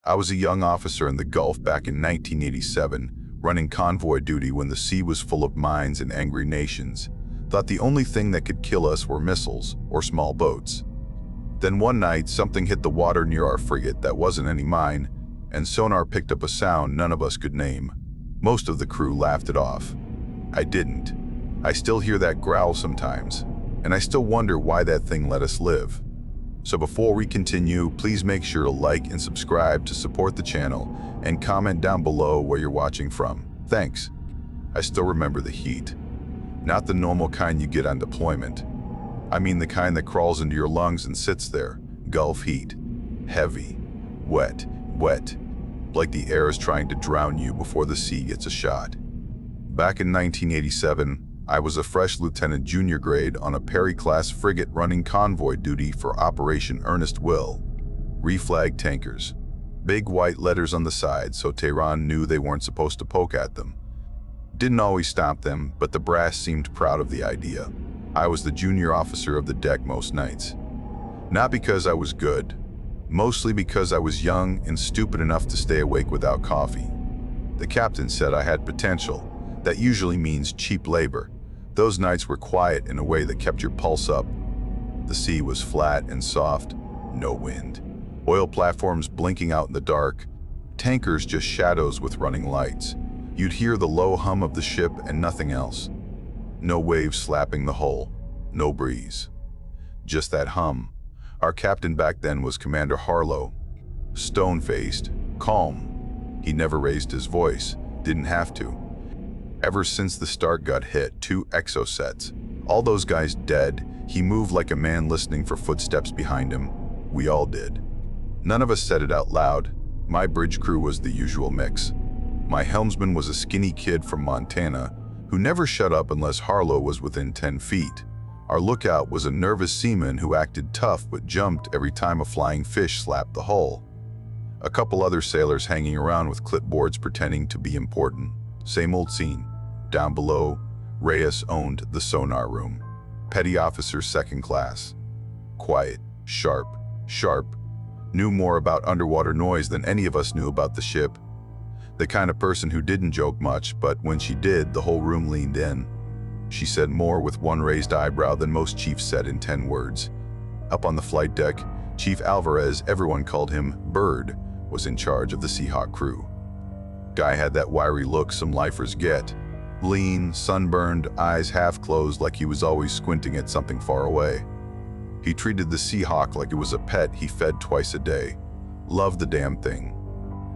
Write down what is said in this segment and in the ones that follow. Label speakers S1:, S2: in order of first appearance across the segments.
S1: I was a young officer in the Gulf back in 1987, running convoy duty when the sea was full of mines and angry nations. Thought the only thing that could kill us were missiles or small boats. Then one night, something hit the water near our frigate that wasn't any mine, and Sonar picked up a sound none of us could name. Most of the crew laughed it off. I didn't. I still hear that growl sometimes, and I still wonder why that thing let us live. So before we continue, please make sure to like and subscribe to support the channel, and comment down below where you're watching from. Thanks. I still remember the heat. Not the normal kind you get on deployment. I mean the kind that crawls into your lungs and sits there. Gulf heat. Heavy. Wet. Like the air is trying to drown you before the sea gets a shot. Back in 1987, I was a fresh lieutenant junior grade on a Perry-class frigate running convoy duty for Operation Earnest Will. Reflagged tankers. Big white letters on the side so Tehran knew they weren't supposed to poke at them. Didn't always stop them, but the brass seemed proud of the idea. I was the junior officer of the deck most nights. Not because I was good, mostly because I was young and stupid enough to stay awake without coffee. The captain said I had potential. That usually means cheap labor. Those nights were quiet in a way that kept your pulse up. The sea was flat and soft, no wind. Oil platforms blinking out in the dark. Tankers just shadows with running lights. You'd hear the low hum of the ship and nothing else. No waves slapping the hull, no breeze. Just that hum. Our captain back then was Commander Harlow. Stone-faced, calm. He never raised his voice, didn't have to. Ever since the start got hit, 2 exosets. All those guys dead, he moved like a man listening for footsteps behind him. We all did. None of us said it out loud. My bridge crew was the usual mix. My helmsman was a skinny kid from Montana who never shut up unless Harlow was within 10 feet. Our lookout was a nervous seaman who acted tough but jumped every time a flying fish slapped the hull. A couple other sailors hanging around with clipboards pretending to be important. Same old scene. Down below, Reyes owned the sonar room. Petty officer second class. Quiet, sharp. Knew more about underwater noise than any of us knew about the ship. The kind of person who didn't joke much, but when she did, the whole room leaned in. She said more with one raised eyebrow than most chiefs said in 10 words. Up on the flight deck, Chief Alvarez, everyone called him Bird, was in charge of the Seahawk crew. Guy had that wiry look some lifers get. Lean, sunburned, eyes half closed like he was always squinting at something far away. He treated the Seahawk like it was a pet he fed twice a day. Loved the damn thing.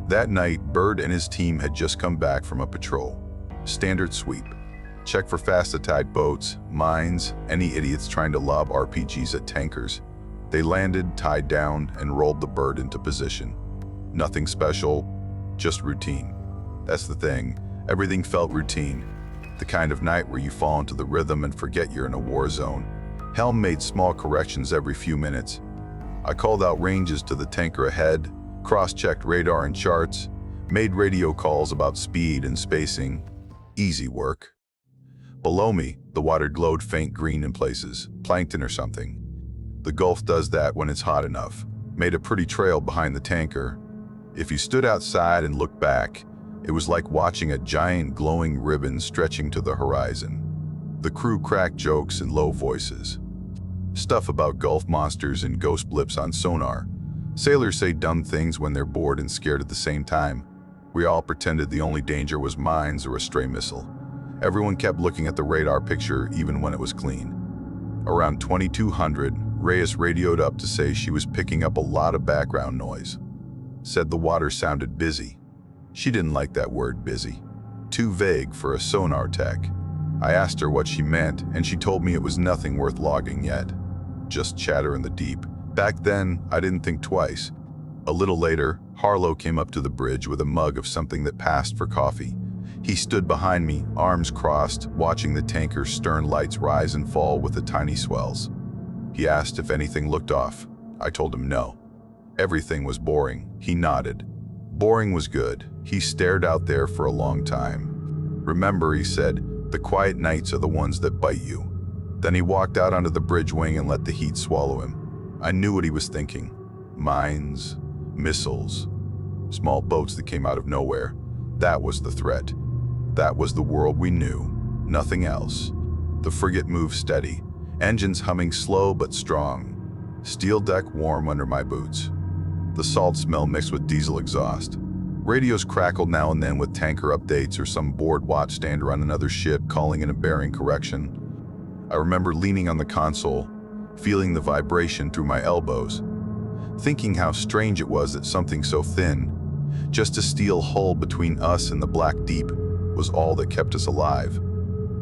S1: That night, Bird and his team had just come back from a patrol. Standard sweep. Check for fast-attack boats, mines, any idiots trying to lob RPGs at tankers. They landed, tied down, and rolled the Bird into position. Nothing special, just routine. That's the thing. Everything felt routine. The kind of night where you fall into the rhythm and forget you're in a war zone. Helm made small corrections every few minutes. I called out ranges to the tanker ahead, cross-checked radar and charts, made radio calls about speed and spacing. Easy work. Below me, the water glowed faint green in places, plankton or something. The Gulf does that when it's hot enough. Made a pretty trail behind the tanker. If you stood outside and looked back, it was like watching a giant glowing ribbon stretching to the horizon. The crew cracked jokes in low voices. Stuff about Gulf monsters and ghost blips on sonar. Sailors say dumb things when they're bored and scared at the same time. We all pretended the only danger was mines or a stray missile. Everyone kept looking at the radar picture even when it was clean. Around 2200, Reyes radioed up to say she was picking up a lot of background noise. Said the water sounded busy. She didn't like that word, busy. Too vague for a sonar tech. I asked her what she meant, and she told me it was nothing worth logging yet. Just chatter in the deep. Back then, I didn't think twice. A little later, Harlow came up to the bridge with a mug of something that passed for coffee. He stood behind me, arms crossed, watching the tanker's stern lights rise and fall with the tiny swells. He asked if anything looked off. I told him no. Everything was boring. He nodded. Boring was good. He stared out there for a long time. Remember, he said, the quiet nights are the ones that bite you. Then he walked out onto the bridge wing and let the heat swallow him. I knew what he was thinking. Mines, missiles. small boats that came out of nowhere. That was the threat. That was the world we knew. Nothing else. The frigate moved steady, engines humming slow but strong. Steel deck warm under my boots. The salt smell mixed with diesel exhaust. Radios crackled now and then with tanker updates or some bored watchstander on another ship calling in a bearing correction. I remember leaning on the console, feeling the vibration through my elbows, thinking how strange it was that something so thin, just a steel hull between us and the black deep, was all that kept us alive.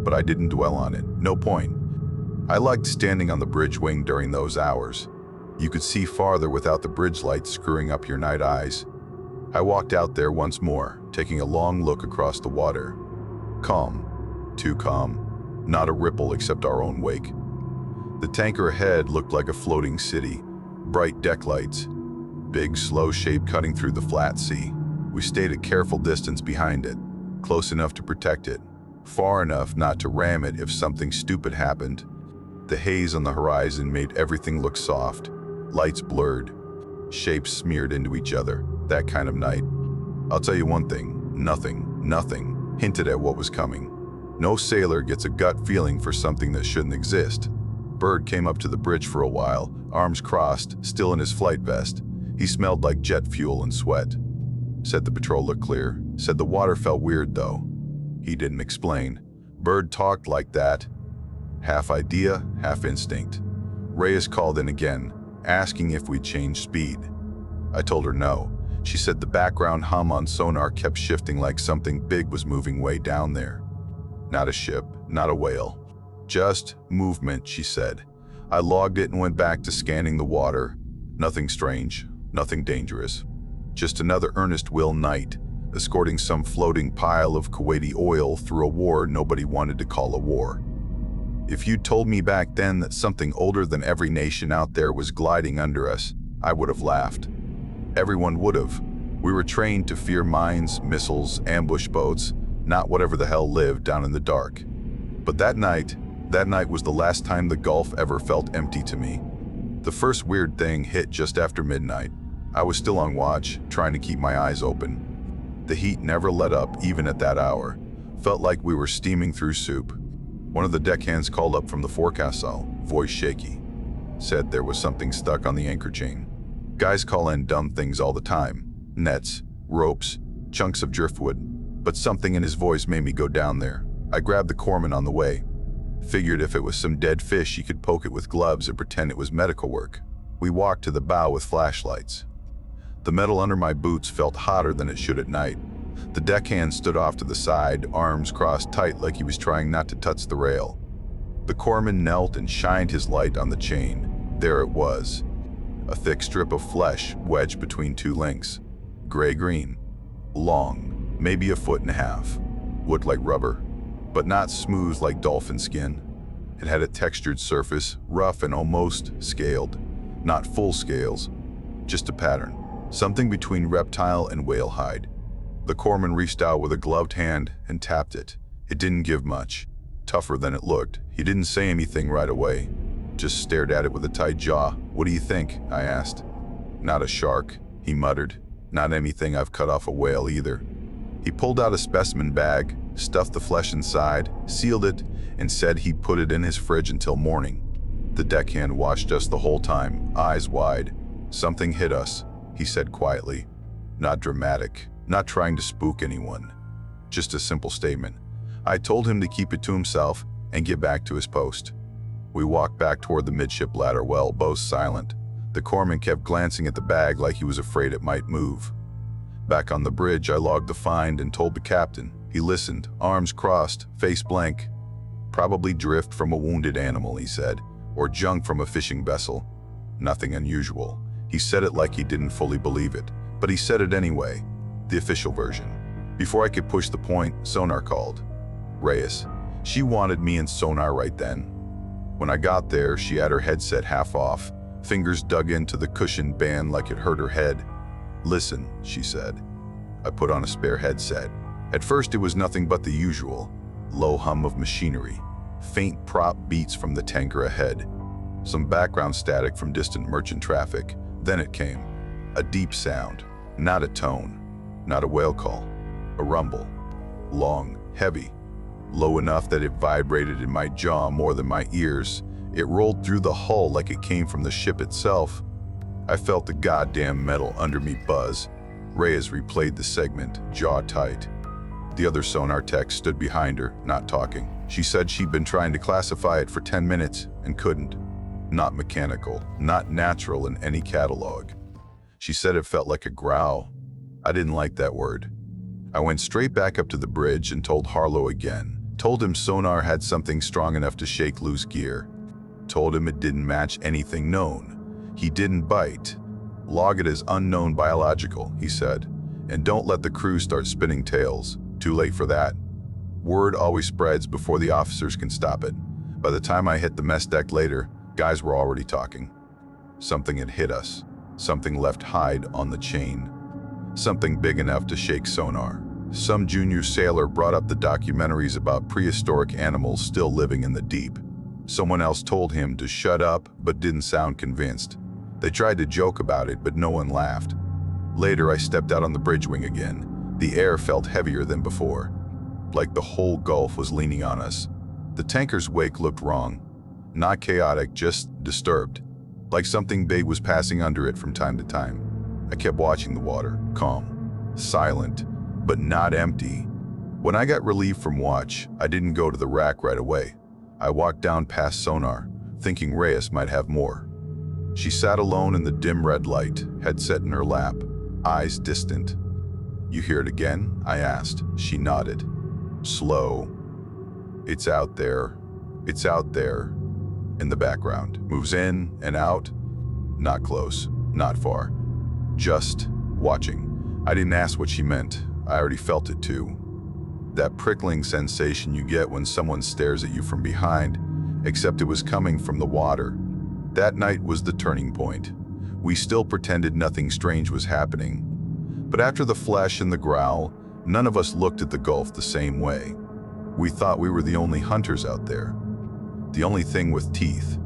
S1: But I didn't dwell on it. No point. I liked standing on the bridge wing during those hours. You could see farther without the bridge lights screwing up your night eyes. I walked out there once more, taking a long look across the water. Calm. Too calm. Not a ripple except our own wake. The tanker ahead looked like a floating city. Bright deck lights. Big, slow shape cutting through the flat sea. We stayed a careful distance behind it, close enough to protect it, far enough not to ram it if something stupid happened. The haze on the horizon made everything look soft. Lights blurred. Shapes smeared into each other. That kind of night. I'll tell you one thing. Nothing hinted at what was coming. No sailor gets a gut feeling for something that shouldn't exist. Bird came up to the bridge for a while, arms crossed, still in his flight vest. He smelled like jet fuel and sweat. Said the patrol looked clear. Said the water felt weird though. He didn't explain. Bird talked like that. Half idea, half instinct. Reyes called in again, asking if we'd changed speed. I told her no. She said the background hum on sonar kept shifting like something big was moving way down there. Not a ship, not a whale. Just movement, she said. I logged it and went back to scanning the water. Nothing strange, nothing dangerous. Just another Earnest Will night, escorting some floating pile of Kuwaiti oil through a war nobody wanted to call a war. If you'd told me back then that something older than every nation out there was gliding under us, I would have laughed. Everyone would have. We were trained to fear mines, missiles, ambush boats, not whatever the hell lived down in the dark. But that night was the last time the Gulf ever felt empty to me. The first weird thing hit just after midnight. I was still on watch, trying to keep my eyes open. The heat never let up even at that hour. Felt like we were steaming through soup. One of the deckhands called up from the forecastle, voice shaky. Said there was something stuck on the anchor chain. Guys call in dumb things all the time. Nets, ropes, chunks of driftwood. But something in his voice made me go down there. I grabbed the corpsman on the way. Figured if it was some dead fish, he could poke it with gloves and pretend it was medical work. We walked to the bow with flashlights. The metal under my boots felt hotter than it should at night. The deckhand stood off to the side, arms crossed tight like he was trying not to touch the rail. The corpsman knelt and shined his light on the chain. There it was. A thick strip of flesh wedged between two links. Gray-green. Long, maybe a foot and a half. Looked like rubber, but not smooth like dolphin skin. It had a textured surface, rough and almost scaled. Not full scales, just a pattern. Something between reptile and whale hide. The corpsman reached out with a gloved hand and tapped it. It didn't give much. Tougher than it looked. He didn't say anything right away. Just stared at it with a tight jaw. "What do you think?" I asked. "Not a shark," he muttered. "Not anything I've cut off a whale either." He pulled out a specimen bag, stuffed the flesh inside, sealed it, and said he'd put it in his fridge until morning. The deckhand watched us the whole time, eyes wide. "Something hit us," he said quietly. Not dramatic, not trying to spook anyone. Just a simple statement. I told him to keep it to himself and get back to his post. We walked back toward the midship ladder well, both silent. The corpsman kept glancing at the bag like he was afraid it might move. Back on the bridge, I logged the find and told the captain. He listened, arms crossed, face blank. "Probably drift from a wounded animal," he said, "or junk from a fishing vessel. Nothing unusual." He said it like he didn't fully believe it, but he said it anyway, the official version. Before I could push the point, Sonar called. Reyes. She wanted me in Sonar right then. When I got there, she had her headset half off, fingers dug into the cushioned band like it hurt her head. "Listen," she said. I put on a spare headset. At first it was nothing but the usual. Low hum of machinery. Faint prop beats from the tanker ahead. Some background static from distant merchant traffic. Then it came. A deep sound. Not a tone. Not a whale call, a rumble. Long, heavy, low enough that it vibrated in my jaw more than my ears. It rolled through the hull like it came from the ship itself. I felt the goddamn metal under me buzz. Reyes replayed the segment, jaw tight. The other sonar tech stood behind her, not talking. She said she'd been trying to classify it for 10 minutes and couldn't. Not mechanical, not natural in any catalog. She said it felt like a growl. I didn't like that word. I went straight back up to the bridge and told Harlow again. Told him sonar had something strong enough to shake loose gear. Told him it didn't match anything known. He didn't bite. Log it as unknown biological, he said. And don't let the crew start spinning tails. Too late for that. Word always spreads before the officers can stop it. By the time I hit the mess deck later, guys were already talking. Something had hit us. Something left hide on the chain. Something big enough to shake sonar. Some junior sailor brought up the documentaries about prehistoric animals still living in the deep. Someone else told him to shut up, but didn't sound convinced. They tried to joke about it, but no one laughed. Later, I stepped out on the bridge wing again. The air felt heavier than before, like the whole Gulf was leaning on us. The tanker's wake looked wrong. Not chaotic, just disturbed. Like something big was passing under it from time to time. I kept watching the water, calm, silent, but not empty. When I got relief from watch, I didn't go to the rack right away. I walked down past sonar, thinking Reyes might have more. She sat alone in the dim red light, headset in her lap, eyes distant. "You hear it again?" I asked. She nodded. Slow. "It's out there. It's out there." In the background. Moves in and out. Not close. Not far. Just watching. I didn't ask what she meant. I already felt it too. That prickling sensation you get when someone stares at you from behind, except it was coming from the water. That night was the turning point. We still pretended nothing strange was happening. But after the flash and the growl, none of us looked at the Gulf the same way. We thought we were the only hunters out there. The only thing with teeth.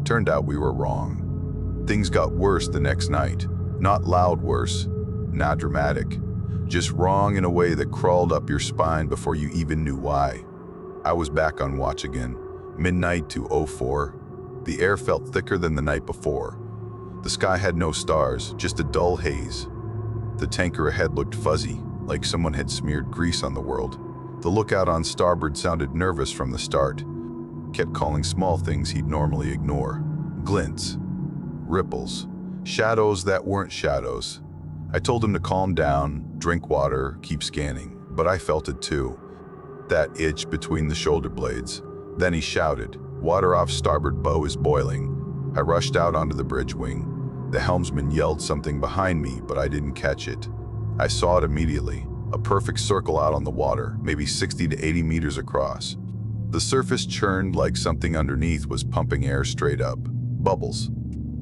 S1: Turned out we were wrong. Things got worse the next night. Not loud worse, not dramatic. Just wrong in a way that crawled up your spine before you even knew why. I was back on watch again, midnight to 04. The air felt thicker than the night before. The sky had no stars, just a dull haze. The tanker ahead looked fuzzy, like someone had smeared grease on the world. The lookout on starboard sounded nervous from the start. Kept calling small things he'd normally ignore. Glints, ripples, shadows that weren't shadows. I told him to calm down, drink water, keep scanning, but I felt it too. That itch between the shoulder blades. Then he shouted, "Water off starboard bow is boiling." I rushed out onto the bridge wing. The helmsman yelled something behind me, but I didn't catch it. I saw it immediately, a perfect circle out on the water, maybe 60 to 80 meters across. The surface churned like something underneath was pumping air straight up. Bubbles.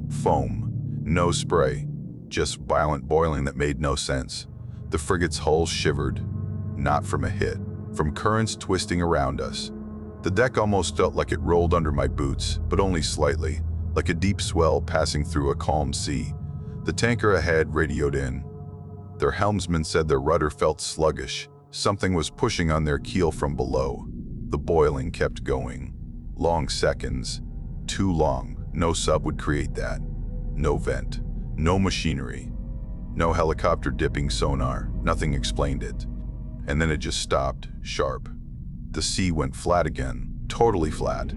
S1: Foam. No spray. Just violent boiling that made no sense. The frigate's hull shivered. Not from a hit. From currents twisting around us. The deck almost felt like it rolled under my boots, but only slightly, like a deep swell passing through a calm sea. The tanker ahead radioed in. Their helmsman said their rudder felt sluggish. Something was pushing on their keel from below. The boiling kept going. Long seconds. Too long. No sub would create that. No vent. No machinery. No helicopter dipping sonar. Nothing explained it. And then it just stopped, sharp. The sea went flat again. Totally flat.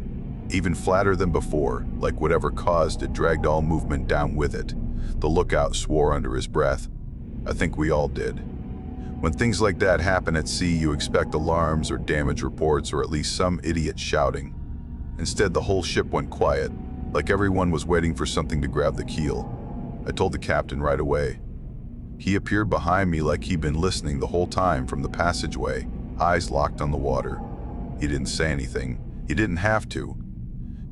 S1: Even flatter than before, like whatever caused it dragged all movement down with it. The lookout swore under his breath. I think we all did. When things like that happen at sea, you expect alarms or damage reports or at least some idiot shouting. Instead, the whole ship went quiet, like everyone was waiting for something to grab the keel. I told the captain right away. He appeared behind me like he'd been listening the whole time from the passageway, eyes locked on the water. He didn't say anything. He didn't have to.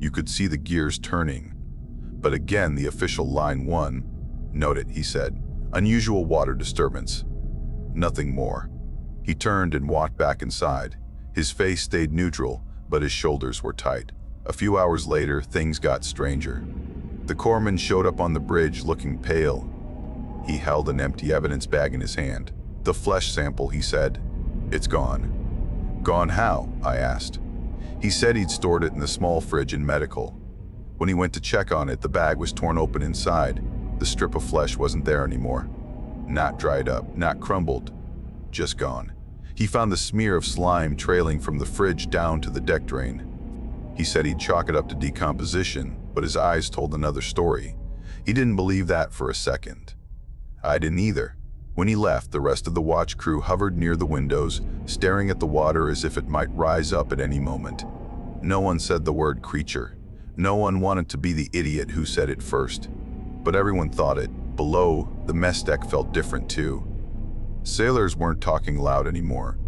S1: You could see the gears turning. But again, the official line 1. "Note it," he said. "Unusual water disturbance." Nothing more. He turned and walked back inside. His face stayed neutral, but his shoulders were tight. A few hours later, things got stranger. The corpsman showed up on the bridge looking pale. He held an empty evidence bag in his hand. The flesh sample, he said. It's gone. Gone how? I asked. He said he'd stored it in the small fridge in medical. When he went to check on it, the bag was torn open inside. The strip of flesh wasn't there anymore. Not dried up, not crumbled, just gone. He found the smear of slime trailing from the fridge down to the deck drain. He said he'd chalk it up to decomposition, but his eyes told another story. He didn't believe that for a second. I didn't either. When he left, the rest of the watch crew hovered near the windows, staring at the water as if it might rise up at any moment. No one said the word creature. No one wanted to be the idiot who said it first. But everyone thought it. Below, the mess deck felt different too. Sailors weren't talking loud anymore.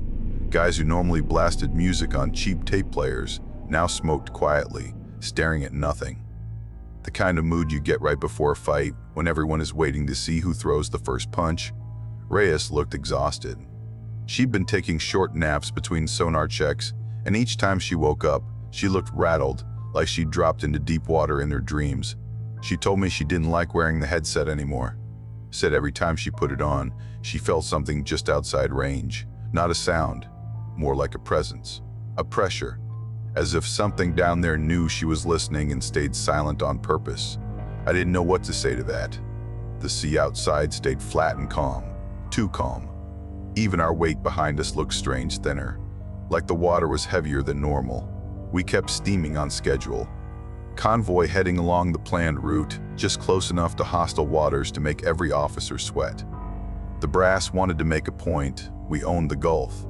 S1: Guys who normally blasted music on cheap tape players now smoked quietly, staring at nothing. The kind of mood you get right before a fight, when everyone is waiting to see who throws the first punch. Reyes looked exhausted. She'd been taking short naps between sonar checks, and each time she woke up, she looked rattled, like she'd dropped into deep water in her dreams. She told me she didn't like wearing the headset anymore. Said every time she put it on, she felt something just outside range. Not a sound, more like a presence, a pressure, as if something down there knew she was listening and stayed silent on purpose. I didn't know what to say to that. The sea outside stayed flat and calm, too calm. Even our weight behind us looked strange thinner, like the water was heavier than normal. We kept steaming on schedule. Convoy heading along the planned route, just close enough to hostile waters to make every officer sweat. The brass wanted to make a point. We owned the Gulf.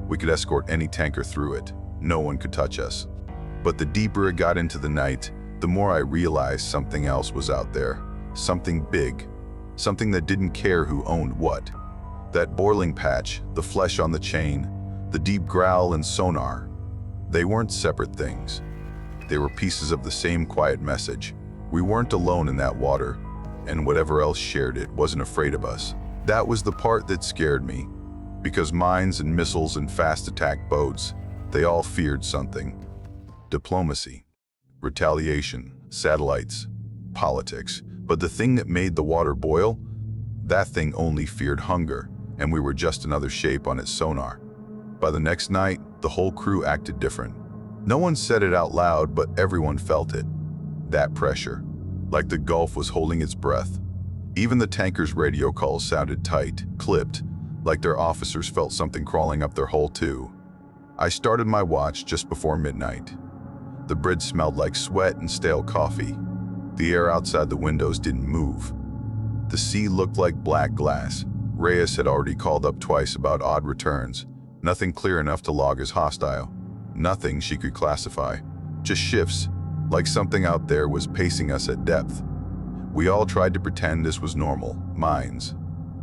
S1: We could escort any tanker through it. No one could touch us. But the deeper it got into the night, the more I realized something else was out there. Something big. Something that didn't care who owned what. That boiling patch, the flesh on the chain, the deep growl and sonar. They weren't separate things. They were pieces of the same quiet message. We weren't alone in that water, and whatever else shared it wasn't afraid of us. That was the part that scared me, because mines and missiles and fast attack boats, they all feared something. Diplomacy, retaliation, satellites, politics. But the thing that made the water boil, that thing only feared hunger, and we were just another shape on its sonar. By the next night, the whole crew acted different. No one said it out loud, but everyone felt it. That pressure, like the Gulf was holding its breath. Even the tanker's radio calls sounded tight, clipped, like their officers felt something crawling up their hull too. I started my watch just before midnight. The bridge smelled like sweat and stale coffee. The air outside the windows didn't move. The sea looked like black glass. Reyes had already called up twice about odd returns. Nothing clear enough to log as hostile. Nothing she could classify. Just shifts, like something out there was pacing us at depth. We all tried to pretend this was normal. Mines,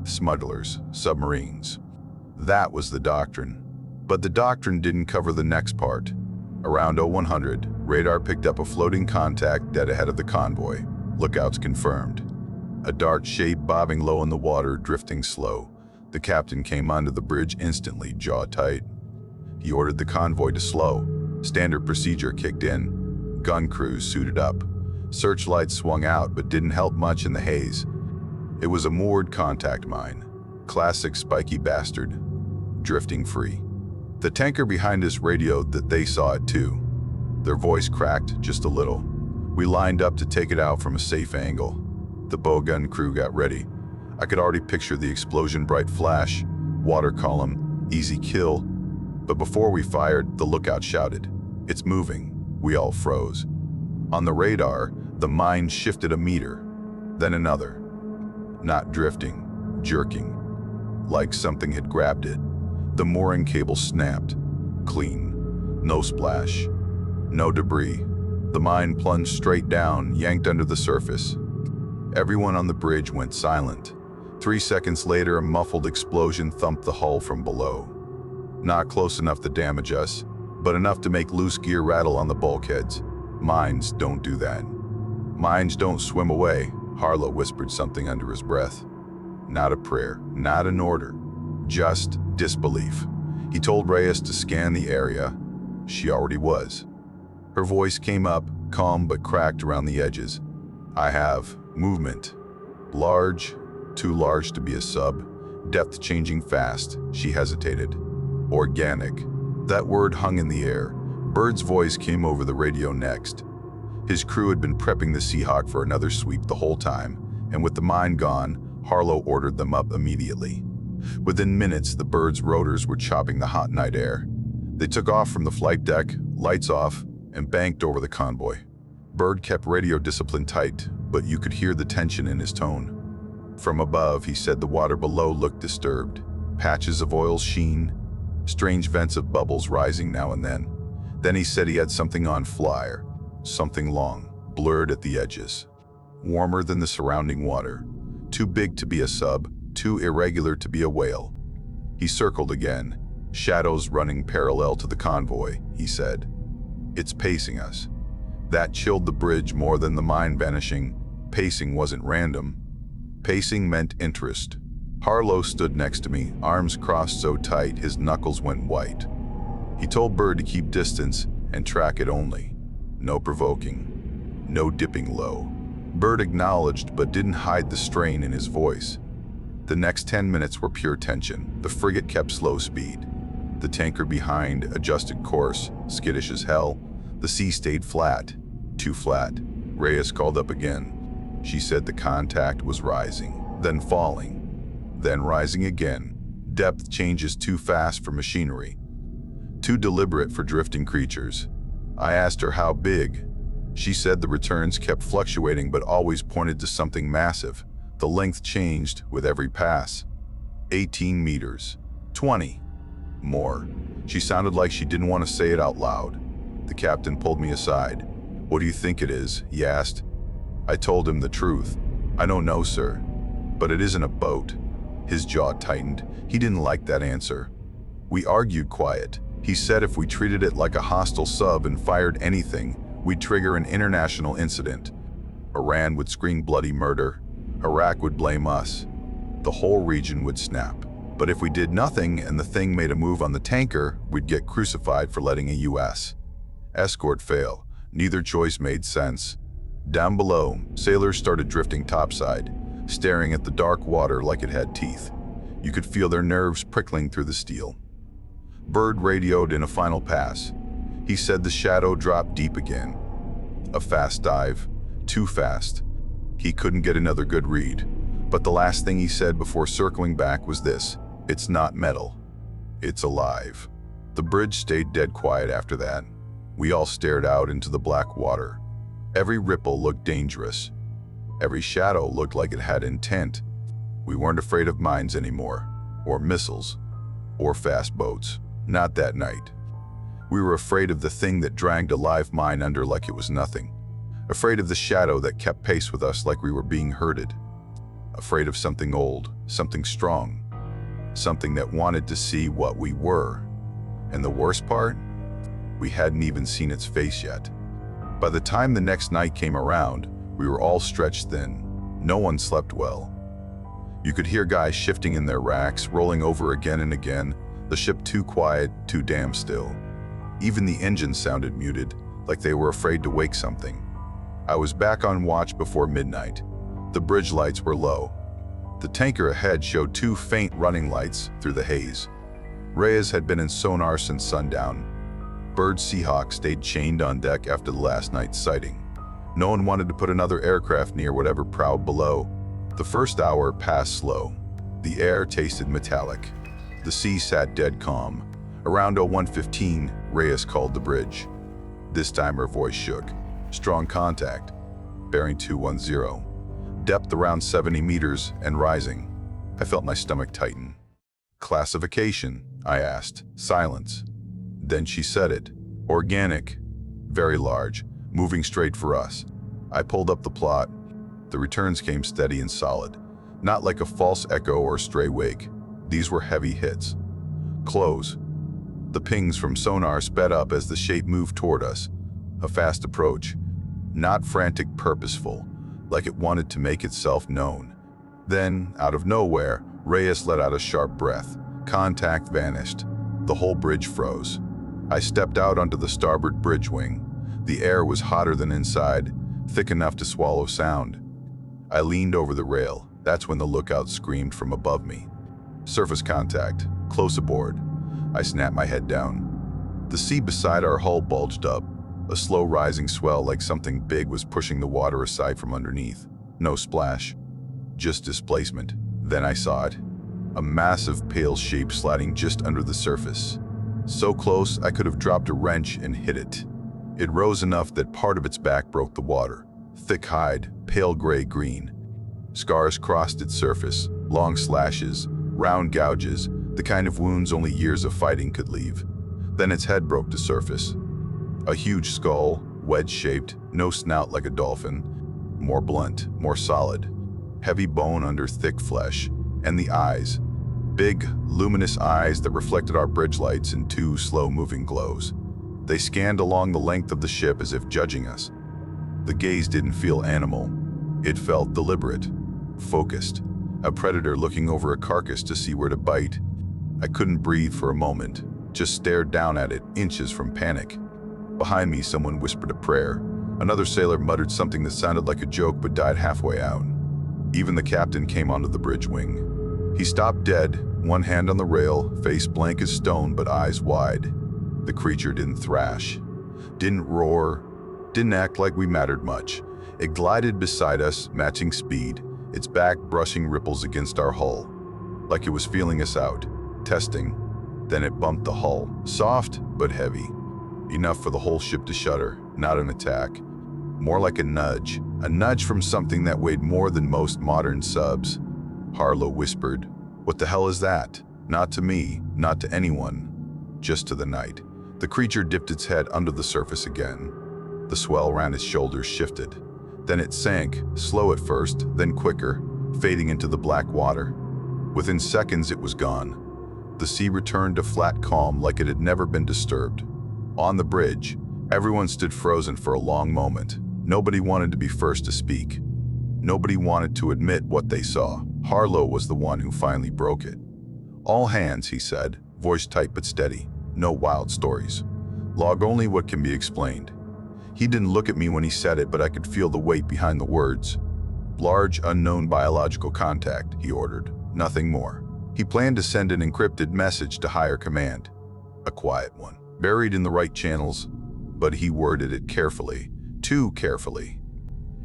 S1: smugglers, submarines. That was the doctrine. But the doctrine didn't cover the next part. Around 0100, radar picked up a floating contact dead ahead of the convoy. Lookouts confirmed. A dark shape bobbing low in the water, drifting slow. The captain came onto the bridge instantly, jaw tight. He ordered the convoy to slow. Standard procedure kicked in. Gun crews suited up. Searchlights swung out, but didn't help much in the haze. It was a moored contact mine. Classic spiky bastard. Drifting free. The tanker behind us radioed that they saw it too. Their voice cracked just a little. We lined up to take it out from a safe angle. The bowgun crew got ready. I could already picture the explosion, bright flash, water column, easy kill. But before we fired, the lookout shouted, "It's moving." We all froze. On the radar, the mine shifted a meter, then another. Not drifting, jerking, like something had grabbed it. The mooring cable snapped. Clean. No splash. No debris. The mine plunged straight down, yanked under the surface. Everyone on the bridge went silent. 3 seconds later, a muffled explosion thumped the hull from below. Not close enough to damage us, but enough to make loose gear rattle on the bulkheads. Mines don't do that. Mines don't swim away. Harlow whispered something under his breath. Not a prayer, not an order, just disbelief. He told Reyes to scan the area. She already was. Her voice came up, calm but cracked around the edges. I have movement. Large, too large to be a sub, Depth changing fast, she hesitated. Organic. That word hung in the air. Bird's voice came over the radio next. His crew had been prepping the Seahawk for another sweep the whole time, and with the mine gone, Harlow ordered them up immediately. Within minutes, the Bird's rotors were chopping the hot night air. They took off from the flight deck, lights off, and banked over the convoy. Bird kept radio discipline tight, but you could hear the tension in his tone. From above, he said the water below looked disturbed. Patches of oil sheen, strange vents of bubbles rising now and then. Then he said he had something on flyer, something long, blurred at the edges. Warmer than the surrounding water. Too big to be a sub, too irregular to be a whale. He circled again, shadows running parallel to the convoy, he said. It's pacing us. That chilled the bridge more than the mine vanishing. Pacing wasn't random. Pacing meant interest. Harlow stood next to me, arms crossed so tight his knuckles went white. He told Bird to keep distance and track it only. No provoking. No dipping low. Bird acknowledged but didn't hide the strain in his voice. The next 10 minutes were pure tension. The frigate kept slow speed. The tanker behind adjusted course, skittish as hell. The sea stayed flat. Too flat. Reyes called up again. She said the contact was rising, then falling, then rising again. Depth changes too fast for machinery, too deliberate for drifting creatures. I asked her how big. She said the returns kept fluctuating but always pointed to something massive. The length changed with every pass. 18 meters. 20. More. She sounded like she didn't want to say it out loud. The captain pulled me aside. What do you think it is? He asked. I told him the truth. I don't know, sir. But it isn't a boat. His jaw tightened. He didn't like that answer. We argued quiet. He said if we treated it like a hostile sub and fired anything, we'd trigger an international incident. Iran would scream bloody murder. Iraq would blame us. The whole region would snap. But if we did nothing and the thing made a move on the tanker, we'd get crucified for letting a U.S. escort fail. Neither choice made sense. Down below, sailors started drifting topside, staring at the dark water like it had teeth. You could feel their nerves prickling through the steel. Bird radioed in a final pass. He said the shadow dropped deep again. A fast dive. Too fast. He couldn't get another good read. But the last thing he said before circling back was this: it's not metal. It's alive. The bridge stayed dead quiet after that. We all stared out into the black water. Every ripple looked dangerous. Every shadow looked like it had intent. We weren't afraid of mines anymore, or missiles, or fast boats. Not that night. We were afraid of the thing that dragged a live mine under like it was nothing. Afraid of the shadow that kept pace with us like we were being herded. Afraid of something old, something strong, something that wanted to see what we were. And the worst part? We hadn't even seen its face yet. By the time the next night came around, we were all stretched thin. No one slept well. You could hear guys shifting in their racks, rolling over again and again, the ship too quiet, too damn still. Even the engines sounded muted, like they were afraid to wake something. I was back on watch before midnight. The bridge lights were low. The tanker ahead showed two faint running lights through the haze. Reyes had been in sonar since sundown. Bird's Seahawk stayed chained on deck after the last night's sighting. No one wanted to put another aircraft near whatever prowled below. The first hour passed slow. The air tasted metallic. The sea sat dead calm. Around 01:15, Reyes called the bridge. This time her voice shook. Strong contact. Bearing 210. Depth around 70 meters and rising. I felt my stomach tighten. Classification, I asked. Silence. Then she said it. Organic. Very large. Moving straight for us. I pulled up the plot. The returns came steady and solid. Not like a false echo or stray wake. These were heavy hits. Close. The pings from sonar sped up as the shape moved toward us. A fast approach. Not frantic, purposeful, like it wanted to make itself known. Then, out of nowhere, Reyes let out a sharp breath. Contact vanished. The whole bridge froze. I stepped out onto the starboard bridge wing. The air was hotter than inside, thick enough to swallow sound. I leaned over the rail. That's when the lookout screamed from above me. Surface contact. Close aboard. I snapped my head down. The sea beside our hull bulged up, a slow rising swell like something big was pushing the water aside from underneath. No splash, just displacement. Then I saw it. A massive pale shape sliding just under the surface. So close I could have dropped a wrench and hit it. It rose enough that part of its back broke the water. Thick hide, pale gray-green. Scars crossed its surface, long slashes, round gouges, the kind of wounds only years of fighting could leave. Then its head broke to surface. A huge skull, wedge-shaped, no snout like a dolphin, more blunt, more solid. Heavy bone under thick flesh, and the eyes. Big, luminous eyes that reflected our bridge lights in two slow-moving glows. They scanned along the length of the ship as if judging us. The gaze didn't feel animal. It felt deliberate, focused. A predator looking over a carcass to see where to bite. I couldn't breathe for a moment, just stared down at it, inches from panic. Behind me, someone whispered a prayer. Another sailor muttered something that sounded like a joke but died halfway out. Even the captain came onto the bridge wing. He stopped dead, one hand on the rail, face blank as stone but eyes wide. The creature didn't thrash, didn't roar, didn't act like we mattered much. It glided beside us, matching speed, its back brushing ripples against our hull, like it was feeling us out, testing. Then it bumped the hull, soft but heavy, enough for the whole ship to shudder, not an attack. More like a nudge from something that weighed more than most modern subs. Harlow whispered, "What the hell is that?" Not to me, not to anyone, just to the night. The creature dipped its head under the surface again. The swell around its shoulders shifted. Then it sank, slow at first, then quicker, fading into the black water. Within seconds, it was gone. The sea returned to flat calm like it had never been disturbed. On the bridge, everyone stood frozen for a long moment. Nobody wanted to be first to speak. Nobody wanted to admit what they saw. Harlow was the one who finally broke it. "All hands," he said, voice tight but steady. "No wild stories. Log only what can be explained." He didn't look at me when he said it, but I could feel the weight behind the words. "Large, unknown biological contact," he ordered. Nothing more. He planned to send an encrypted message to higher command. A quiet one, buried in the right channels, but he worded it carefully, too carefully.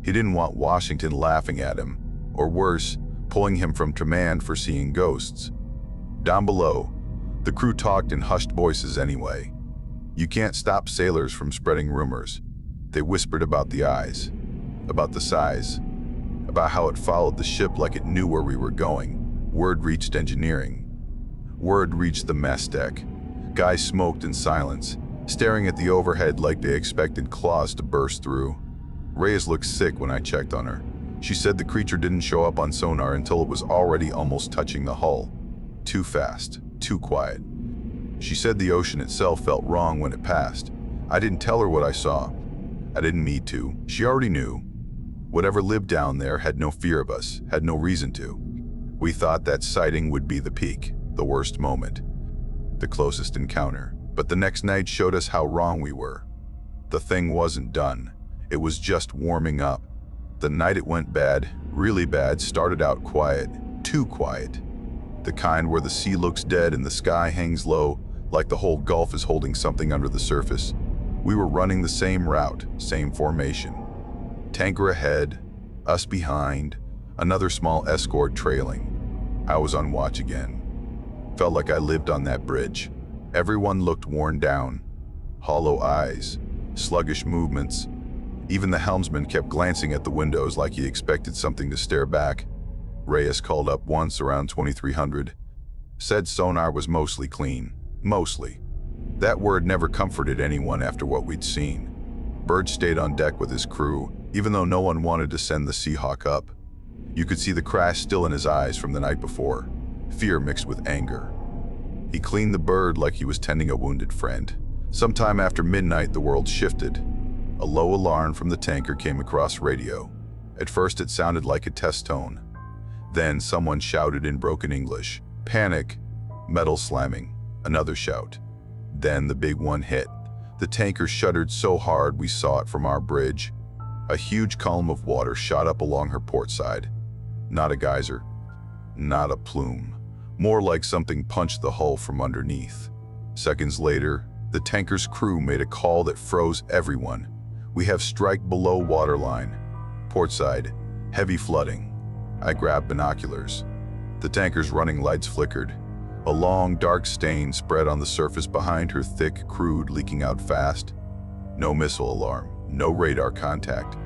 S1: He didn't want Washington laughing at him, or worse, pulling him from command for seeing ghosts. Down below, the crew talked in hushed voices anyway. You can't stop sailors from spreading rumors. They whispered about the eyes, about the size, about how it followed the ship like it knew where we were going. Word reached engineering. Word reached the mess deck. Guys smoked in silence, staring at the overhead like they expected claws to burst through. Reyes looked sick when I checked on her. She said the creature didn't show up on sonar until it was already almost touching the hull. Too fast, too quiet. She said the ocean itself felt wrong when it passed. I didn't tell her what I saw. I didn't need to. She already knew. Whatever lived down there had no fear of us, had no reason to. We thought that sighting would be the peak, the worst moment, the closest encounter. But the next night showed us how wrong we were. The thing wasn't done. It was just warming up. The night it went bad, really bad, started out quiet, too quiet. The kind where the sea looks dead and the sky hangs low, like the whole Gulf is holding something under the surface. We were running the same route, same formation. Tanker ahead, us behind, another small escort trailing. I was on watch again. Felt like I lived on that bridge. Everyone looked worn down. Hollow eyes, sluggish movements. Even the helmsman kept glancing at the windows like he expected something to stare back. Reyes called up once around 2300. Said sonar was mostly clean. Mostly. That word never comforted anyone after what we'd seen. Bird stayed on deck with his crew, even though no one wanted to send the Seahawk up. You could see the crash still in his eyes from the night before, fear mixed with anger. He cleaned the bird like he was tending a wounded friend. Sometime after midnight, the world shifted. A low alarm from the tanker came across radio. At first, it sounded like a test tone. Then someone shouted in broken English, "Panic!" Metal slamming. Another shout. Then the big one hit. The tanker shuddered so hard we saw it from our bridge. A huge column of water shot up along her port side. Not a geyser, not a plume. More like something punched the hull from underneath. Seconds later, the tanker's crew made a call that froze everyone. "We have strike below waterline. Portside, heavy flooding." I grabbed binoculars. The tanker's running lights flickered. A long, dark stain spread on the surface behind her thick crude leaking out fast. No missile alarm, no radar contact,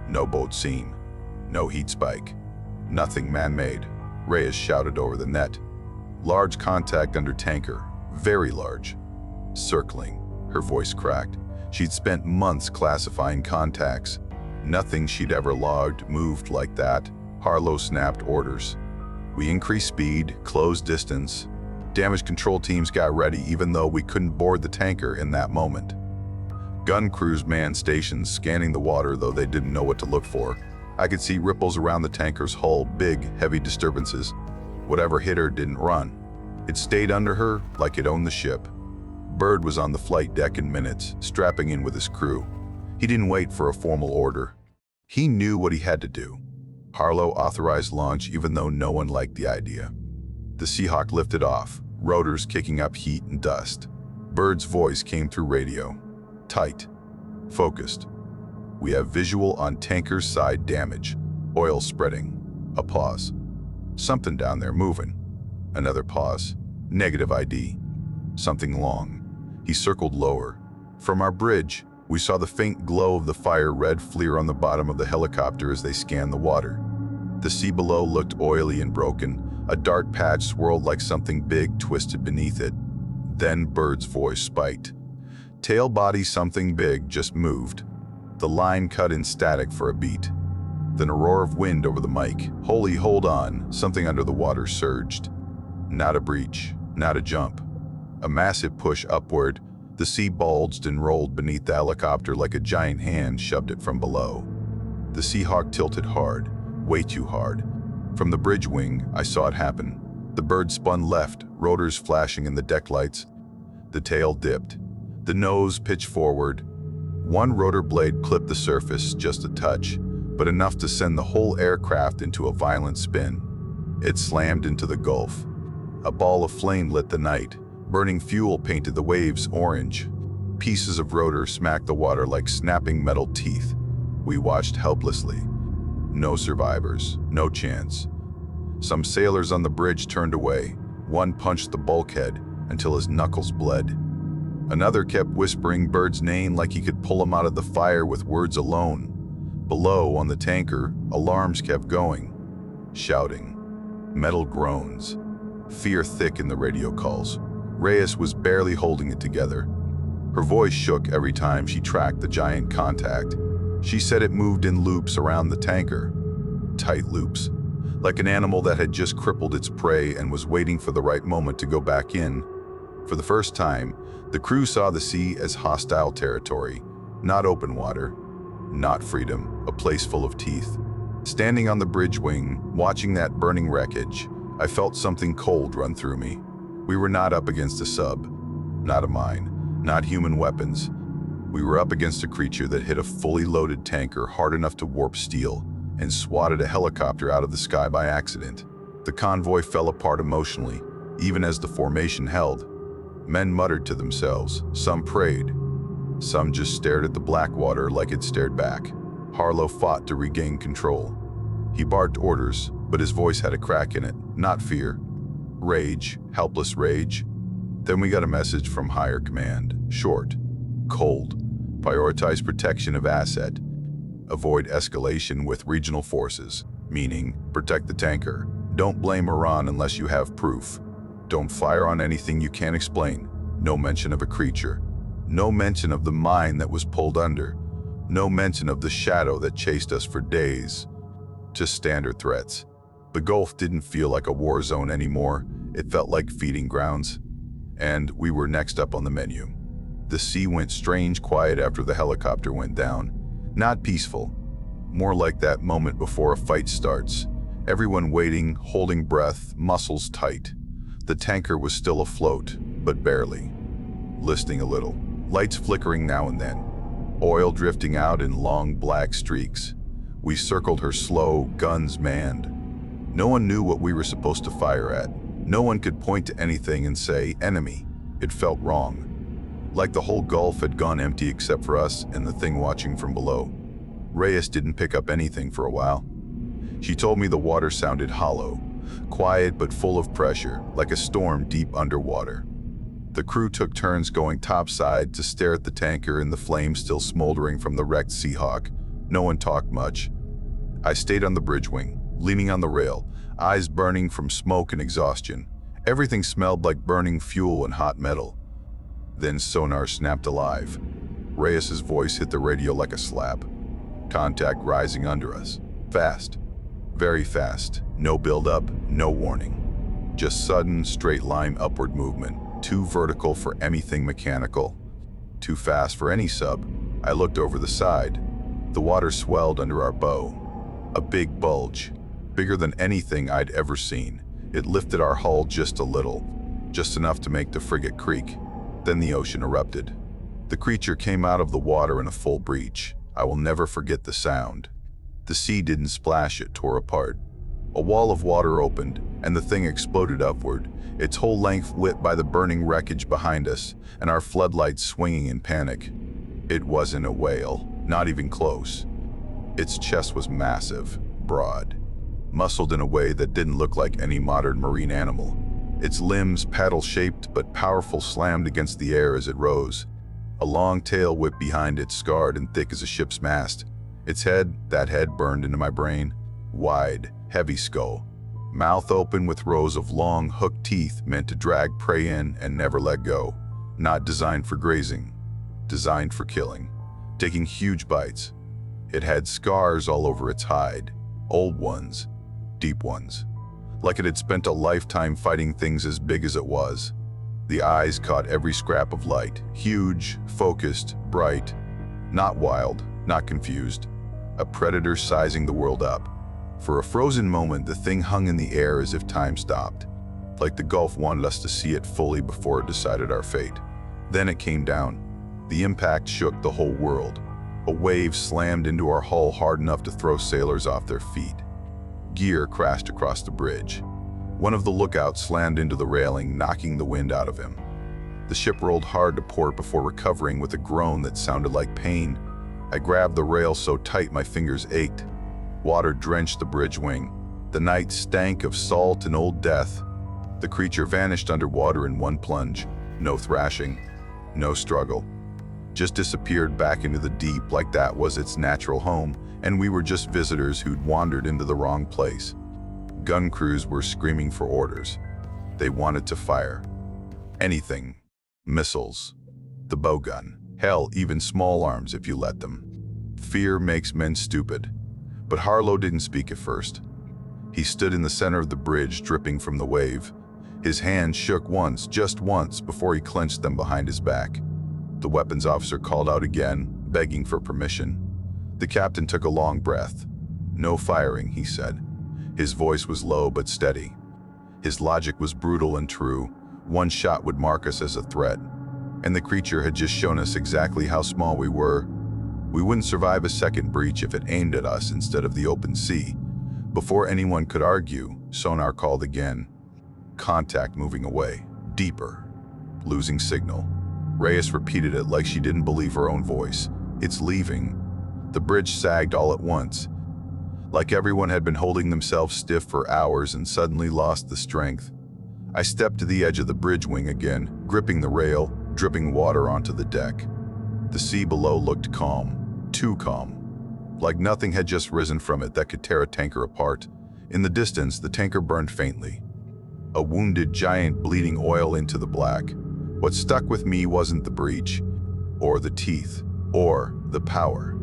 S1: no boat seen, no heat spike. Nothing man-made, Reyes shouted over the net. "Large contact under tanker, very large." "Circling," her voice cracked. She'd spent months classifying contacts. Nothing she'd ever logged moved like that. Harlow snapped orders. We increased speed, closed distance. Damage control teams got ready even though we couldn't board the tanker in that moment. Gun crews manned stations scanning the water though they didn't know what to look for. I could see ripples around the tanker's hull, big, heavy disturbances. Whatever hit her didn't run. It stayed under her like it owned the ship. Bird was on the flight deck in minutes, strapping in with his crew. He didn't wait for a formal order. He knew what he had to do. Harlow authorized launch even though no one liked the idea. The Seahawk lifted off, rotors kicking up heat and dust. Bird's voice came through radio. Tight. Focused. "We have visual on tanker's side damage. Oil spreading." A pause. "Something down there moving." Another pause. "Negative ID." Something long. He circled lower. From our bridge, we saw the faint glow of the fire red flare on the bottom of the helicopter as they scanned the water. The sea below looked oily and broken. A dark patch swirled like something big twisted beneath it. Then Bird's voice spiked. "Tail body something big just moved." The line cut in static for a beat. Then a roar of wind over the mic. "Holy, hold on." Something under the water surged. Not a breach, not a jump. A massive push upward. The sea bulged and rolled beneath the helicopter like a giant hand shoved it from below. The Seahawk tilted hard, way too hard. From the bridge wing, I saw it happen. The bird spun left, rotors flashing in the deck lights. The tail dipped. The nose pitched forward. One rotor blade clipped the surface just a touch, but enough to send the whole aircraft into a violent spin. It slammed into the Gulf. A ball of flame lit the night. Burning fuel painted the waves orange. Pieces of rotor smacked the water like snapping metal teeth. We watched helplessly. No survivors, no chance. Some sailors on the bridge turned away. One punched the bulkhead until his knuckles bled. Another kept whispering Bird's name like he could pull him out of the fire with words alone. Below, on the tanker, alarms kept going. Shouting. Metal groans. Fear thick in the radio calls. Reyes was barely holding it together. Her voice shook every time she tracked the giant contact. She said it moved in loops around the tanker. Tight loops. Like an animal that had just crippled its prey and was waiting for the right moment to go back in. For the first time, the crew saw the sea as hostile territory, not open water, not freedom, a place full of teeth. Standing on the bridge wing, watching that burning wreckage, I felt something cold run through me. We were not up against a sub, not a mine, not human weapons. We were up against a creature that hit a fully loaded tanker hard enough to warp steel and swatted a helicopter out of the sky by accident. The convoy fell apart emotionally, even as the formation held. Men muttered to themselves, some prayed. Some just stared at the black water like it stared back. Harlow fought to regain control. He barked orders, but his voice had a crack in it, not fear. Rage, helpless rage. Then we got a message from higher command, short, cold. Prioritize protection of asset. Avoid escalation with regional forces, meaning protect the tanker. Don't blame Iran unless you have proof. Don't fire on anything you can't explain. No mention of a creature. No mention of the mine that was pulled under. No mention of the shadow that chased us for days. Just standard threats. The Gulf didn't feel like a war zone anymore. It felt like feeding grounds. And we were next up on the menu. The sea went strange quiet after the helicopter went down. Not peaceful. More like that moment before a fight starts. Everyone waiting, holding breath, muscles tight. The tanker was still afloat, but barely. Listening a little. Lights flickering now and then. Oil drifting out in long black streaks. We circled her slow, guns manned. No one knew what we were supposed to fire at. No one could point to anything and say, enemy. It felt wrong. Like the whole Gulf had gone empty except for us and the thing watching from below. Reyes didn't pick up anything for a while. She told me the water sounded hollow, quiet but full of pressure, like a storm deep underwater. The crew took turns going topside to stare at the tanker and the flames still smoldering from the wrecked Seahawk. No one talked much. I stayed on the bridge wing, leaning on the rail, eyes burning from smoke and exhaustion. Everything smelled like burning fuel and hot metal. Then Sonar snapped alive. Reyes's voice hit the radio like a slap. Contact rising under us. Fast. Very fast. No build-up, no warning. Just sudden, straight-line upward movement. Too vertical for anything mechanical. Too fast for any sub. I looked over the side. The water swelled under our bow. A big bulge. Bigger than anything I'd ever seen. It lifted our hull just a little. Just enough to make the frigate creak. Then the ocean erupted. The creature came out of the water in a full breach. I will never forget the sound. The sea didn't splash, it tore apart. A wall of water opened, and the thing exploded upward, its whole length lit by the burning wreckage behind us, and our floodlights swinging in panic. It wasn't a whale, not even close. Its chest was massive, broad, muscled in a way that didn't look like any modern marine animal. Its limbs, paddle-shaped but powerful, slammed against the air as it rose. A long tail whipped behind it, scarred and thick as a ship's mast. Its head, that head burned into my brain. Wide, heavy skull. Mouth open with rows of long, hooked teeth meant to drag prey in and never let go. Not designed for grazing. Designed for killing. Taking huge bites. It had scars all over its hide. Old ones. Deep ones. Like it had spent a lifetime fighting things as big as it was. The eyes caught every scrap of light. Huge, focused, bright. Not wild, not confused. A predator sizing the world up. For a frozen moment, the thing hung in the air as if time stopped. Like the Gulf wanted us to see it fully before it decided our fate. Then it came down. The impact shook the whole world. A wave slammed into our hull hard enough to throw sailors off their feet. Gear crashed across the bridge. One of the lookouts slammed into the railing, knocking the wind out of him. The ship rolled hard to port before recovering with a groan that sounded like pain. I grabbed the rail so tight my fingers ached. Water drenched the bridge wing. The night stank of salt and old death. The creature vanished underwater in one plunge. No thrashing, no struggle. Just disappeared back into the deep like that was its natural home, and we were just visitors who'd wandered into the wrong place. Gun crews were screaming for orders. They wanted to fire. Anything. Missiles. The bow gun. Hell, even small arms if you let them. Fear makes men stupid. But Harlow didn't speak at first. He stood in the center of the bridge, dripping from the wave. His hands shook once, just once, before he clenched them behind his back. The weapons officer called out again, begging for permission. The captain took a long breath. No firing, he said. His voice was low but steady. His logic was brutal and true. One shot would mark us as a threat. And the creature had just shown us exactly how small we were. We wouldn't survive a second breach if it aimed at us instead of the open sea. Before anyone could argue, Sonar called again. Contact moving away. Deeper. Losing signal. Reyes repeated it like she didn't believe her own voice. It's leaving. The bridge sagged all at once. Like everyone had been holding themselves stiff for hours and suddenly lost the strength. I stepped to the edge of the bridge wing again, gripping the rail, dripping water onto the deck. The sea below looked calm, too calm. Like nothing had just risen from it that could tear a tanker apart. In the distance, the tanker burned faintly. A wounded giant bleeding oil into the black. What stuck with me wasn't the breach, or the teeth, or the power.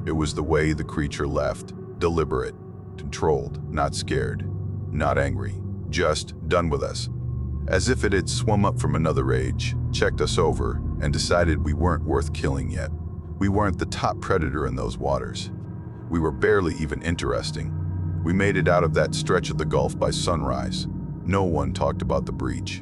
S1: It was the way the creature left, deliberate, controlled, not scared, not angry, just done with us. As if it had swum up from another age, checked us over, and decided we weren't worth killing yet. We weren't the top predator in those waters. We were barely even interesting. We made it out of that stretch of the Gulf by sunrise. No one talked about the breach.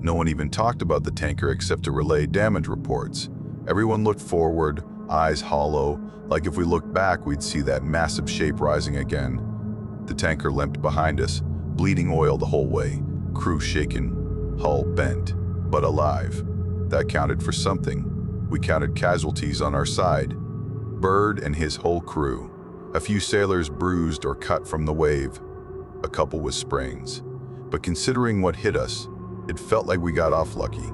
S1: No one even talked about the tanker except to relay damage reports. Everyone looked forward, eyes hollow, like if we looked back we'd see that massive shape rising again. The tanker limped behind us, bleeding oil the whole way. Crew shaken, hull bent, but alive. That counted for something. We counted casualties on our side. Bird and his whole crew. A few sailors bruised or cut from the wave. A couple with sprains. But considering what hit us, it felt like we got off lucky.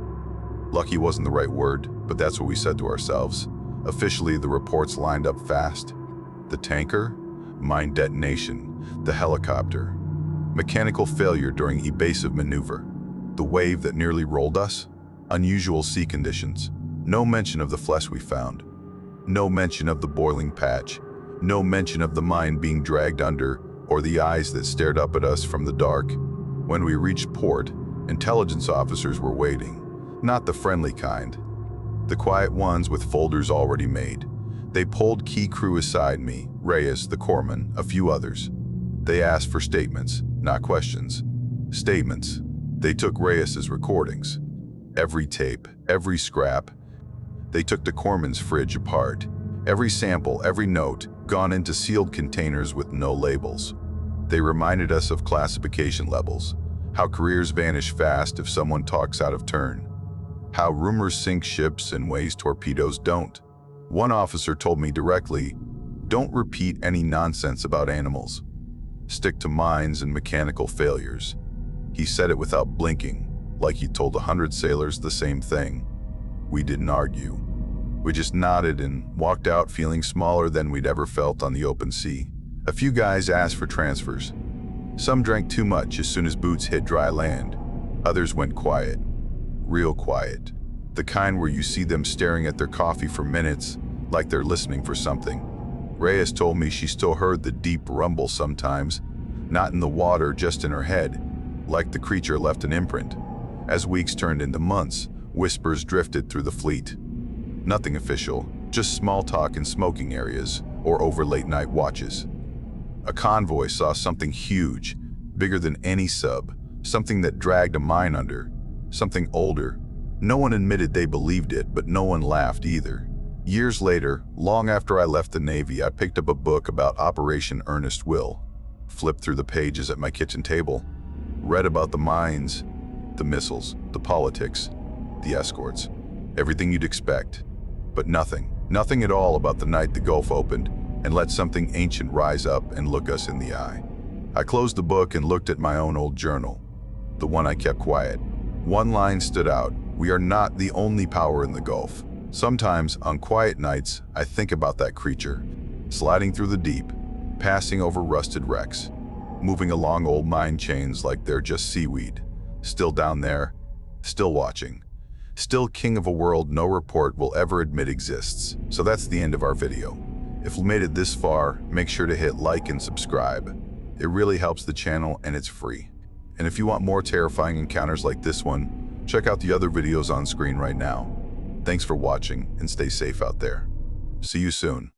S1: Lucky wasn't the right word, but that's what we said to ourselves. Officially, the reports lined up fast. The tanker, mine detonation. The helicopter, mechanical failure during evasive maneuver. The wave that nearly rolled us, unusual sea conditions. No mention of the flesh we found. No mention of the boiling patch. No mention of the mine being dragged under or the eyes that stared up at us from the dark. When we reached port, intelligence officers were waiting. Not the friendly kind. The quiet ones with folders already made. They pulled key crew aside me, Reyes, the corpsman, a few others. They asked for statements, not questions. Statements. They took Reyes's recordings. Every tape, every scrap. They took the corpsman's fridge apart. Every sample, every note, gone into sealed containers with no labels. They reminded us of classification levels, how careers vanish fast if someone talks out of turn, how rumors sink ships in ways torpedoes don't. One officer told me directly, don't repeat any nonsense about animals. Stick to mines and mechanical failures. He said it without blinking, like he told 100 sailors the same thing. We didn't argue. We just nodded and walked out feeling smaller than we'd ever felt on the open sea. A few guys asked for transfers. Some drank too much as soon as boots hit dry land. Others went quiet. Real quiet. The kind where you see them staring at their coffee for minutes, like they're listening for something. Reyes told me she still heard the deep rumble sometimes, not in the water, just in her head, like the creature left an imprint. As weeks turned into months, whispers drifted through the fleet. Nothing official, just small talk in smoking areas or over late-night watches. A convoy saw something huge, bigger than any sub, something that dragged a mine under, something older. No one admitted they believed it, but no one laughed either. Years later, long after I left the Navy, I picked up a book about Operation Earnest Will, flipped through the pages at my kitchen table, read about the mines, the missiles, the politics, the escorts, everything you'd expect. But nothing at all about the night the Gulf opened and let something ancient rise up and look us in the eye. I closed the book and looked at my own old journal, the one I kept quiet. One line stood out: we are not the only power in the Gulf. Sometimes, on quiet nights, I think about that creature, sliding through the deep, passing over rusted wrecks, moving along old mine chains like they're just seaweed, still down there, still watching, still king of a world no report will ever admit exists. So that's the end of our video. If you made it this far, make sure to hit like and subscribe. It really helps the channel and it's free. And if you want more terrifying encounters like this one, check out the other videos on screen right now. Thanks for watching and stay safe out there. See you soon.